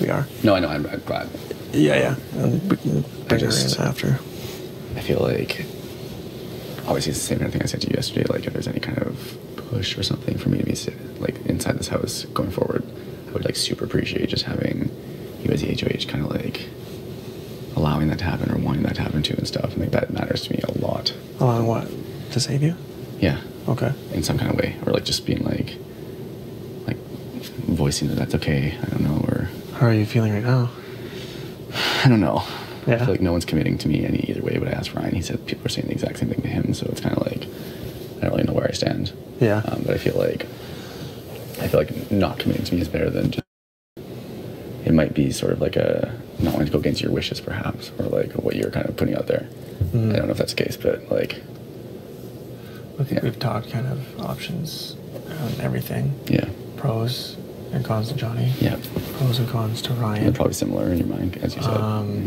we are. No, I know. I'm glad. Yeah. And we can bring her in after. I feel like, obviously, it's the same kind of thing I said to you yesterday. Like, if there's any kind of push or something for me to be like inside this house going forward, I would like super appreciate just having you as the HOH kind of like allowing that to happen or wanting that to happen too and stuff. And like that matters to me a lot. Allowing what? To save you? Yeah. Okay. In some kind of way, or like just being like voicing that that's okay. I don't know. Or how are you feeling right now? I don't know. Yeah. I feel like no one's committing to me any either way. But I asked Ryan, he said people are saying the exact same thing to him. So it's kind of like I don't really know where I stand. Yeah. But I feel like not committing to me is better than just. It might be sort of like a not wanting to go against your wishes, perhaps, or like what you're kind of putting out there. I don't know if that's the case, but like. I think we've talked kind of options on everything. Yeah. Pros and cons to Johnny. Yeah. Pros and cons to Ryan. They're probably similar in your mind, as you said.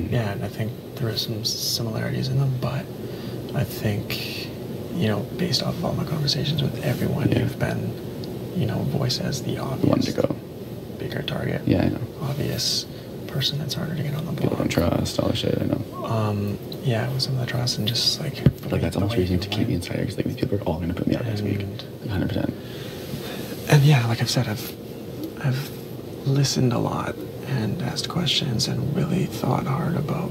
Yeah, and I think there is some similarities in them, but I think, based off of all my conversations with everyone, you've been, voiced as the obvious. One to go. Bigger target. Yeah, I know. Obvious person that's harder to get on the block. People don't trust, all that shit, I know. Yeah, with some of the trust and just like... Like that's almost reason to keep me inside because like these people are all going to put me out next week. 100%. And yeah, like I've said, I've listened a lot and asked questions and really thought hard about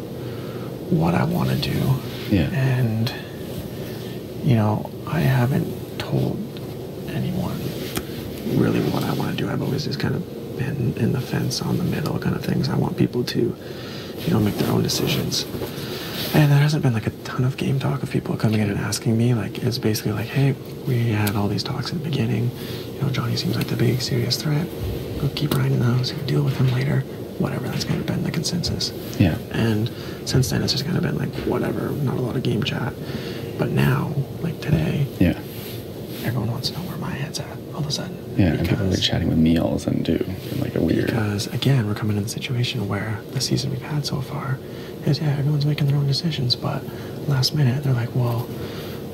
what I want to do. Yeah. And, I haven't told anyone really what I want to do. I've always just kind of been in the fence on the middle kind of things. I want people to, make their own decisions. And there hasn't been like a ton of game talk of people coming in and asking me. Like, it's basically like, hey, we had all these talks in the beginning. Johnny seems like the big serious threat. Go keep Ryan in the house. We'll deal with him later. Whatever. That's kind of been the consensus. Yeah. And since then, it's just kind of been like, whatever. Not a lot of game chat. But now, like today, yeah, everyone wants to know where my head's at all of a sudden. Yeah, and people are like chatting with me all of a sudden too, in like a weird. Because again, we're coming in a situation where the season we've had so far is everyone's making their own decisions, but last minute they're like, well,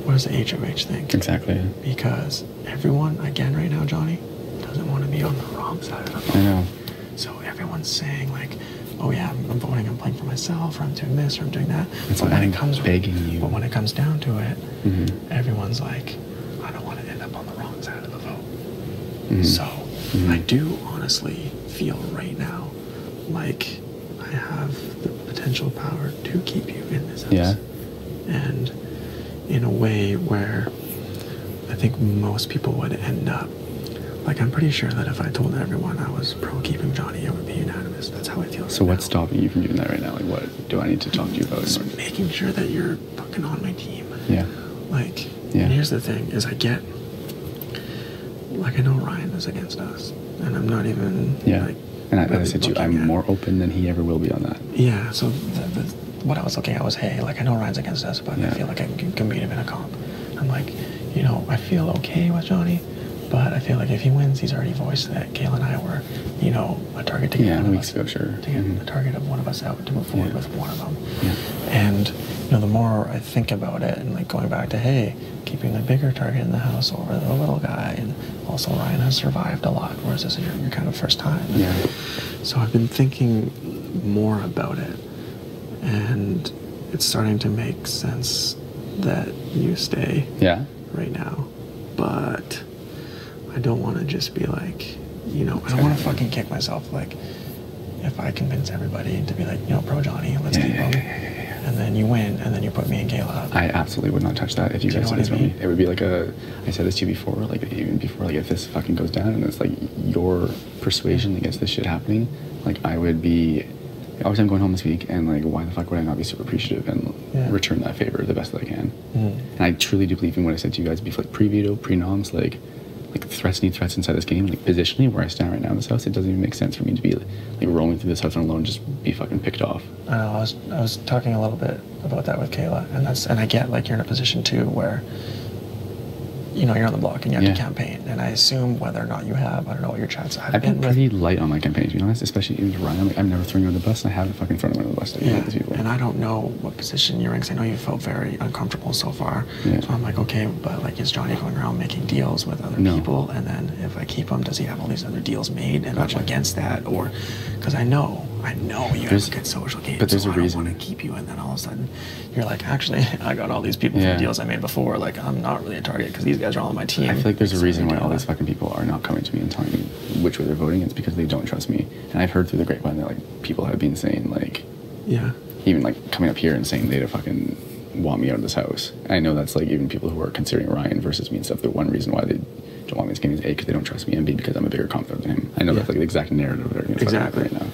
what does the HOH think? Exactly. Because everyone, again, right now, Johnny, doesn't want to be on the wrong side of the vote. I know. So everyone's saying like, oh yeah, I'm voting, I'm playing for myself, or I'm doing this, or I'm doing that. It's but when it comes begging you. But when it comes down to it, everyone's like, I don't want to end up on the wrong side of the vote. So I do honestly feel right now like I have the potential power to keep you in this house. Yeah. And in a way where I think most people would end up. Like, I'm pretty sure that if I told everyone I was pro keeping Johnny, it would be unanimous. That's how I feel. So what's stopping you from doing that right now? Like, what do I need to talk to you about? Just making sure that you're fucking on my team. Yeah. Like, and here's the thing, is I know Ryan is against us. And I'm not even, like... And I said to you, I'm more open than he ever will be on that. Yeah, so what I was looking at was, hey, like, I know Ryan's against us, but I feel like I can beat him in a comp. I'm like, I feel okay with Johnny. But I feel like if he wins, he's already voiced that Kayla and I were, a target to get one of us, ago, sure. to get a target of one of us out to move forward with one of them. Yeah. And the more I think about it, and like going back to, hey, keeping the bigger target in the house over the little guy, and also Ryan has survived a lot, whereas this is your kind of first time. Yeah. So I've been thinking more about it, and it's starting to make sense that you stay. Yeah. Right now, but I don't want to just be like, I don't want to fucking kick myself. Like, if I convince everybody to be like, pro Johnny, let's keep him, and then you win, and then you put me and Kayla up. I absolutely would not touch that if you guys did this with me. It would be like I said this to you before, like even before, like if this fucking goes down and it's like your persuasion against this shit happening, like I would be, obviously I'm going home this week, and like why the fuck would I not be super appreciative and return that favor the best that I can? And I truly do believe in what I said to you guys before, like pre-veto, pre-noms, like threats need threats inside this game. Like positionally, where I stand right now in this house, it doesn't even make sense for me to be like roaming through this house alone, just be fucking picked off. I know. I was talking a little bit about that with Kayla, and I get like you're in a position too where you know, you're on the block and you have Yeah. to campaign. And I assume whether or not you have, I don't know what your chats have I've been with. pretty light on my campaign, to be honest, especially in Ryan. Like, I'm never throwing you under the bus, and I haven't fucking thrown him under the bus to Yeah, these people. and I don't know what position you're in, because I know you felt very uncomfortable so far. Yeah. So I'm like, okay, but like, is Johnny going around making deals with other No. people? And then if I keep him, does he have all these other deals made? And Gotcha. I'm against that, or because I know you There's- have a good social game, but there's so a I don't reason. want to keep you. And then all of a sudden, you're like, actually, I got all these people Yeah. from deals I made before. Like, I'm not really a target because these guys are all on my team. I feel like there's a So reason they why do all that. these fucking people are not coming to me and telling me which way they're voting. It's because they don't trust me. And I've heard through the grapevine that like people have been saying like, Yeah. even like coming up here and saying they'd fucking want me out of this house. And I know that's like even people who are considering Ryan versus me and stuff. The one reason why they don't want me is A, because they don't trust me, and B, because I'm a bigger confidant than him. I know Yeah. that's like the exact narrative they're gonna Exactly. right now.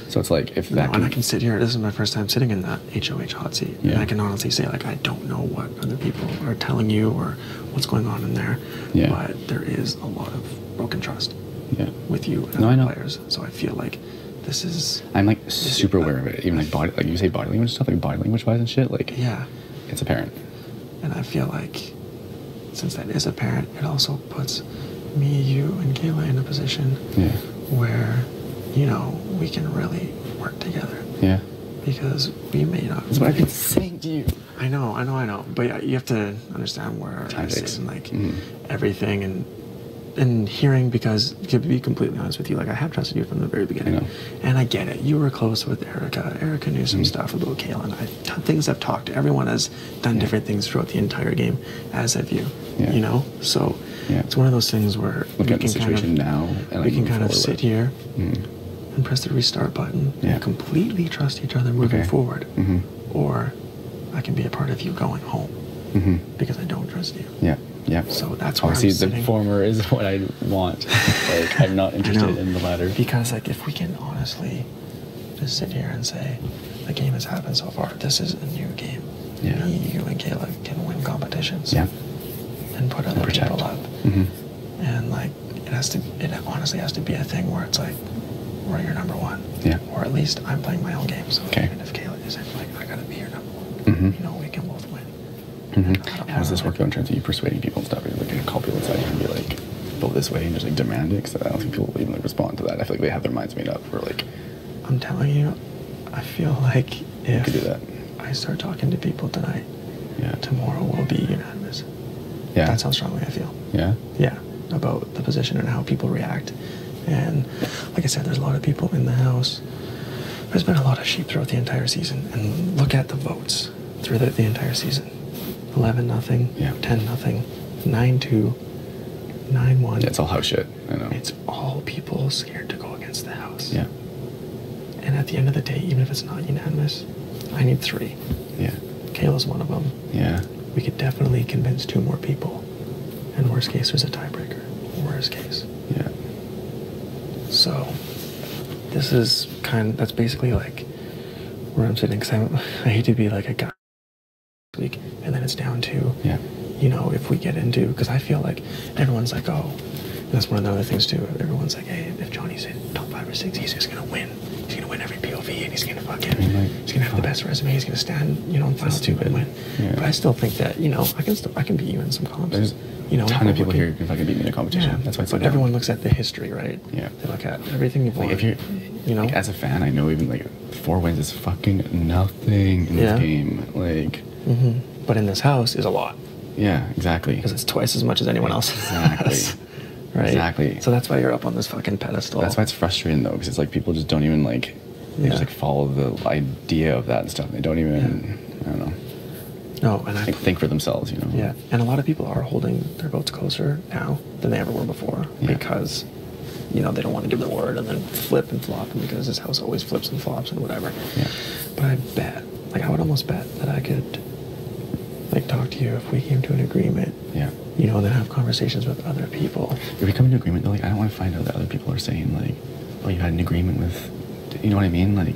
So it's like if No, that and I can sit here. This is my first time sitting in that HOH hot seat, and Yeah. I can honestly say, like, I don't know what other people are telling you or what's going on in there. Yeah. But there is a lot of broken trust yeah. with you and No, I other know. players. So I feel like this is, I'm like super aware of it. Even like body, like you say body language stuff, like body language wise and shit. Like yeah. it's apparent. And I feel like since that is apparent, it also puts me, you, and Kayla in a position Yeah. where, you know, we can really work together. Yeah. Because we may not. That's what I've been saying to you. I know. But yeah, you have to understand where I Time sit takes. and like Mhm. everything and hearing, because to be completely honest with you, like I have trusted you from the very beginning. I know. And I get it. You were close with Erica. Erica knew some stuff about Kayla, and things I've talked to. Everyone has done Yeah. different things throughout the entire game, as have you. Yeah. You know? So Yeah. it's one of those things where Look we at the can situation now, and we like, can move kind of forward sit with. here Mhm. and press the restart button Yeah. and completely trust each other moving Okay. forward. Mhm. Or I can be a part of you going home Mhm. because I don't trust you. Yeah. Yeah. So that's where obviously I'm the sitting. former is what I want. Like I'm not I interested know. in the latter. Because like if we can honestly just sit here and say the game has happened so far, this is a new game. Yeah. Me, you, and Kayla can win competitions. Yeah. And put other Protect. people up. Mhm. And like it honestly has to be a thing where it's like we're your number one. Yeah. Or at least I'm playing my own game. So Okay. even if Kayla isn't, like I gotta be your number one. Mhm. You know, we can both win. Mm-hmm. How does this work though in terms of you persuading people and stuff? Are you like gonna call people inside and be like, vote this way and just like demand it? Because I don't think people will even like respond to that. I feel like they have their minds made up for like, I'm telling you, I feel like if could do that. I start talking to people tonight, yeah, tomorrow will be unanimous. yeah, That's how strongly I feel. yeah, Yeah, about the position and how people react. And like I said, there's a lot of people in the house. There's been a lot of sheep throughout the entire season. And look at the votes through the entire season. 11-0, Yeah. 10-0, 9-2, 9-1. yeah. It's all house shit. I know. It's all people scared to go against the house. Yeah, And at the end of the day, even if it's not unanimous, I need 3. yeah, Kayla's one of them. yeah, We could definitely convince 2 more people. And worst case, there's a tiebreaker. Worst case. yeah, So, this is that's basically like where I'm sitting. Because I hate to be like a guy this week, and then it's down to, yeah, you know, if we get into, because I feel like everyone's like, oh, and that's one of the other things too. Everyone's like, hey, if Johnny's in top 5 or 6, he's just gonna win. He's gonna win every POV, and he's gonna fucking, he's gonna have the best resume. He's gonna stand, you know, in final 2 and win. Yeah. But I still think that, you know, I can beat you in some comps. There's you know, a ton of people working. here who can fucking beat me in a competition. Yeah, That's why it's but so everyone dumb. looks at the history, right? Yeah. They look at everything you've won. Like if you're, you know, like, as a fan, I know even like 4 wins is fucking nothing in Yeah. this game. Like, But in this house is a lot yeah, exactly. because it's twice as much as anyone else. Exactly. has, right. Exactly. So that's why you're up on this fucking pedestal. That's why it's frustrating though, because it's like people just don't even like, they Yeah. just like follow the idea of that and stuff. They don't even, I don't know, No, and I think for themselves, you know? yeah, and a lot of people are holding their votes closer now than they ever were before Yeah. because, you know, they don't want to give their word and then flip and flop, and because this house always flips and flops and whatever. Yeah. But I bet, like, I would almost bet that I could, like, talk to you if we came to an agreement. Yeah. You know, and then have conversations with other people. If we come to an agreement though, like, I don't want to find out that other people are saying like, oh, you had an agreement with, you know what I mean? Like,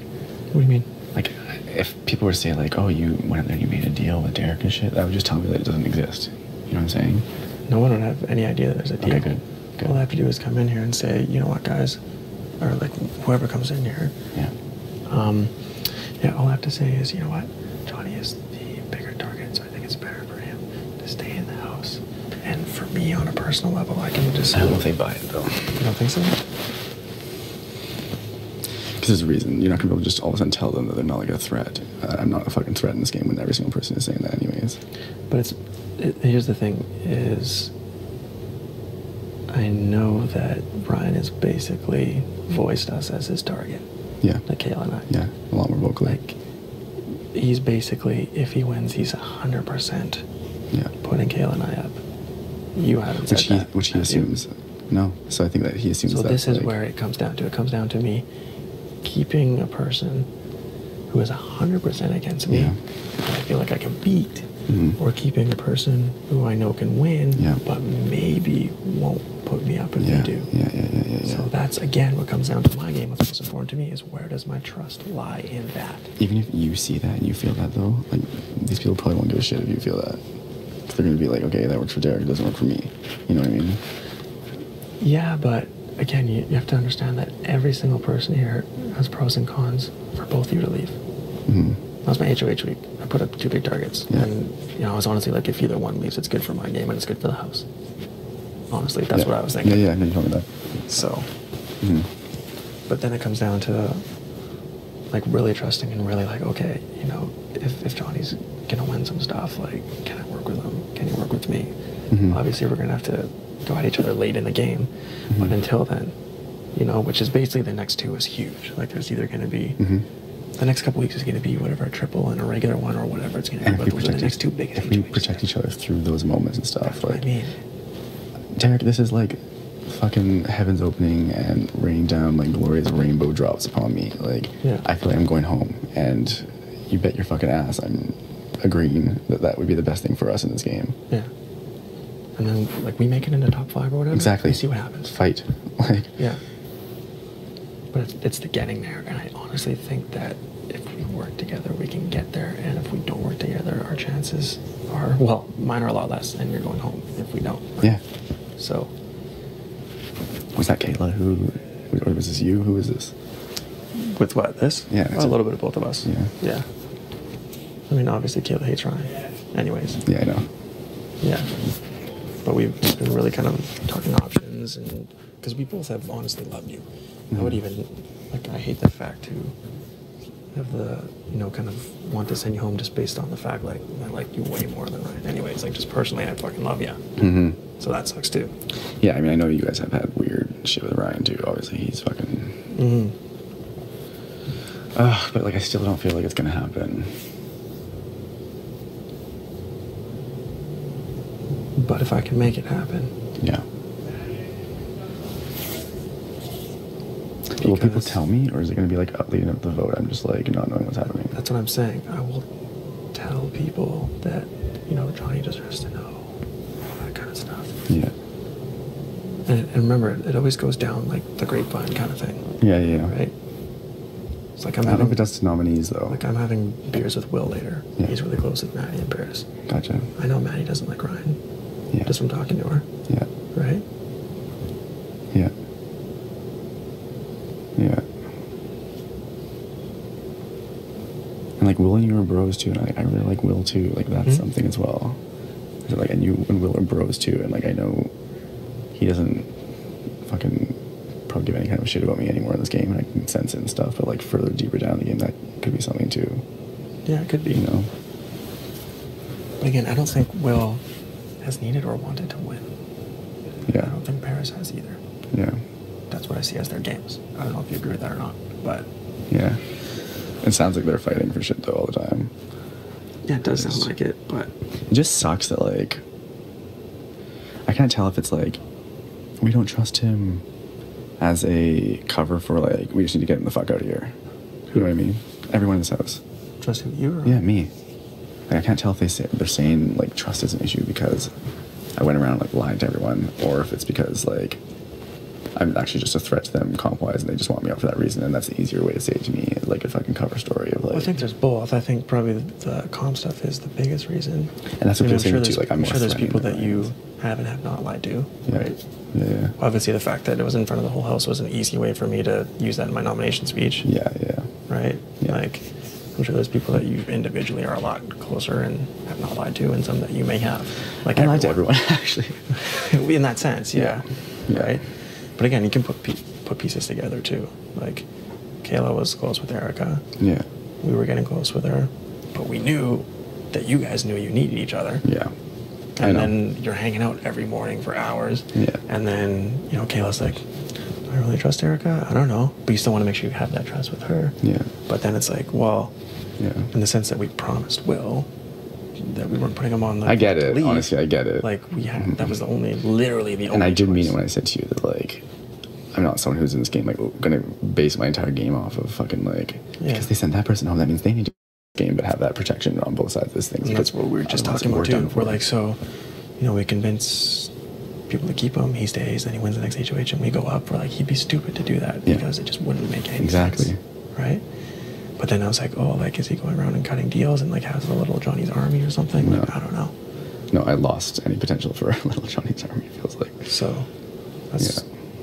What do you mean? like, if people were to say like, oh, you went up there and you made a deal with Derek and shit, that would just tell me that it doesn't exist. You know what I'm saying? No one would have any idea that there's a deal. Okay, good. Good. All I have to do is come in here and say, you know what, guys, or like whoever comes in here, Yeah. yeah, all I have to say is, you know what, Johnny is the bigger target, so I think it's better for him to stay in the house. again, for me on a personal level, I can just. I don't know if they buy it though. You don't think so? Because there's a reason. You're not gonna be able to just all of a sudden tell them that they're not like a threat. I'm not a fucking threat in this game when every single person is saying that anyways. But here's the thing is, I know that Brian has basically voiced us as his target. Yeah. Like Kayla and I. Yeah, a lot more vocally. Like, he's basically, if he wins, he's 100% yeah. putting Kayla and I up. You haven't said that. Which he assumes. No. So I think that he assumes that. So this is where it comes down to. It comes down to me keeping a person who is 100% against me, yeah. that I feel like I can beat, Mm-hmm. or keeping a person who I know can win, Yeah. but maybe won't put me up if Yeah. they do. Yeah. So that's, again, what comes down to my game. What's most important to me is, where does my trust lie in that? Even if you see that and you feel that though, like, these people probably won't give a shit if you feel that. 'Cause they're gonna be like, okay, that works for Derek, it doesn't work for me. You know what I mean? Yeah, but again, you have to understand that every single person here has pros and cons for both of you to leave. Mm-hmm. That was my HOH week. I put up 2 big targets. Yeah. And, I was honestly like, if either one leaves, it's good for my game and it's good for the house. Honestly, that's what I was thinking. Yeah, no, you told me that. So, Mm-hmm. but then it comes down to, like, really trusting and really like, okay, if Johnny's gonna win some stuff, like, can I work with him? Can he work with me? Mm-hmm. Obviously, we're gonna have to go at each other late in the game, Mm-hmm. but until then, which is basically the next 2 is huge. Like, there's either gonna be Mm-hmm. the next couple weeks is gonna be whatever, a triple and a regular one, or whatever it's gonna be. And But those are the next 2 biggest. if we protect each other through those moments and stuff, That's what like, I mean. Derek, this is like fucking heaven's opening and raining down like glorious rainbow drops upon me. Like, Yeah. I feel like I'm going home, and you bet your fucking ass I'm agreeing that would be the best thing for us in this game. Yeah. And then, like, we make it into top 5 or whatever. Exactly. We see what happens. Fight. Like, Yeah. But it's the getting there, and I honestly think that if we work together, we can get there. And if we don't work together, our chances are, well, mine are a lot less, and you're going home if we don't. yeah. So, Was that Kayla? Or was this you? Who was this? with what, this? Yeah, Well, a little bit of both of us. Yeah. Yeah. I mean, obviously, Kayla hates Ryan. Anyways. Yeah, I know. Yeah. But we've been really kind of talking options, and because we both have honestly loved you. I would even, like, I hate the fact to have the, kind of want to send you home just based on the fact, like, I like you way more than Ryan. Anyways, like, just personally, I fucking love you. Mm-hmm. So that sucks too. Yeah, I mean, I know you guys have had weird shit with Ryan too. Obviously, he's fucking. Mm-hmm. But like, I still don't feel like it's gonna happen. But if I can make it happen. Yeah. Will people Because- tell me, or is it gonna be like up leading up to the vote? I'm just like not knowing what's happening. That's what I'm saying. I will tell people that, Johnny deserves to know. All that kind of stuff. Yeah. And remember, it always goes down like the grapevine kind of thing. Yeah. Right? It's like I I'm don't know having, if it does to nominees though. like I'm having beers with Will later. Yeah. He's really close with Maddie in Paris. Gotcha. I know Maddie doesn't like Ryan. Yeah. Just from talking to her. Yeah. Right? Yeah. Yeah. And like Will and you are bros too, and I really like Will too. Like that's Mhm. something as well. So like, and you and Will are bros too, and like I know he doesn't fucking probably give any kind of shit about me anymore in this game, and I can sense it and stuff. But like further deeper down in the game, that could be something too. Yeah, it could be. You know. But again, I don't think Will has needed or wanted to win. I Yeah. don't think Paris has either. Yeah. That's what I see as their games. I don't know if you agree with that or not, but Yeah. It sounds like they're fighting for shit though all the time. yeah, it does sound like it. But It just sucks that like I can't tell if it's like we don't trust him as a cover for like we just need to get him the fuck out of here. You know what I mean? Everyone in this house. trust who you are. Yeah, me. Like I can't tell if they're saying like trust is an issue because I went around like lying to everyone, or if it's because like I'm actually just a threat to them comp-wise and they just want me out for that reason, and that's the easier way to say it to me, like a fucking cover story of like. Well, I think there's both. I think probably the comp stuff is the biggest reason. And that's what I'm people say too, there's- like, I'm I'm more sure there's threatening people than that you Ryan's. have and have not lied to, Yeah. right? Yeah. Obviously, the fact that it was in front of the whole house was an easy way for me to use that in my nomination speech, Yeah. right? Yeah. Like, I'm sure there's people that you individually are a lot closer and have not lied to, and some that you may have. Like I lied to everyone, actually. In that sense, yeah. Yeah. Right? But again, you can put pieces together too. Like, Kayla was close with Erica. Yeah. We were getting close with her. But we knew that you guys knew you needed each other. Yeah. And then you're hanging out every morning for hours. Yeah. And then, you know, Kayla's like, do I really trust Erica? I don't know. But you still want to make sure you have that trust with her. Yeah. But then it's like, well, yeah. in the sense that we promised Will that we weren't putting him on the I get it. leave, Honestly, I get it. like, we had, that was literally the only And I did mean choice. it when I said to you that, like, I'm not someone who's in this game, like, gonna base my entire game off of fucking, like, because they sent that person home, that means they need to game, but have that protection on both sides of this thing. And that's what we were just talking about too. We're like, so, you know, we convince people to keep him, he stays, then he wins the next HOH, and we go up. We're like, he'd be stupid to do that because it just wouldn't make any sense. Right? But then I was like, oh, like, is he going around and cutting deals and like has a little Johnny's Army or something? No. Like, I don't know. No, I lost any potential for Little Johnny's Army, it feels like. So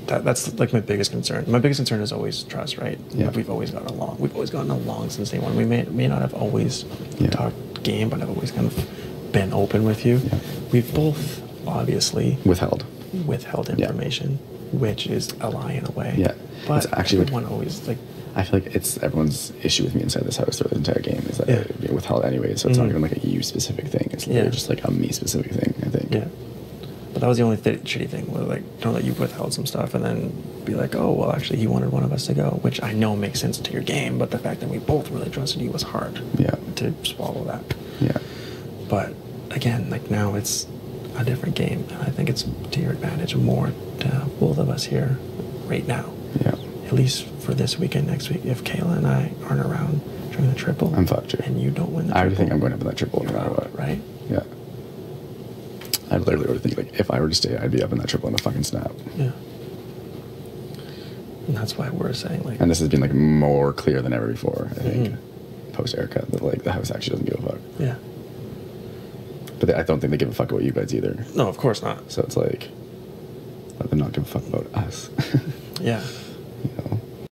that's like my biggest concern. My biggest concern is always trust, right? Yeah. Like, we've always gotten along. We've always gotten along since day one. We may not have always talked game, but I've always kind of been open with you. Yeah. We've both obviously withheld information, which is a lie in a way. Yeah. But it's actually everyone always like. I feel like it's everyone's issue with me inside this house throughout the entire game is that it being withheld anyway, so it's not even like a you specific thing. It's literally just like a me specific thing, I think. Yeah. But that was the only shitty thing, where like, don't let you withheld some stuff and then be like, oh, well, actually, he wanted one of us to go, which I know makes sense to your game, but the fact that we both really trusted you was hard to swallow that. Yeah. But again, like, now it's a different game, and I think it's to your advantage more to have both of us here right now. Yeah. At least for this weekend, next week, if Kayla and I aren't around during the triple, I'm fucked, and you don't win the triple. I already think I'm going up in that triple no matter what. Right? Yeah. I literally already think, like, if I were to stay, I'd be up in that triple in a fucking snap. Yeah. And that's why we're saying, like... And this has been, like, more clear than ever before, I think, post-Erica, that, like, the house actually doesn't give a fuck. Yeah. But I don't think they give a fuck about you guys either. No, of course not. So it's like, let them not give a fuck about us. Yeah. You know?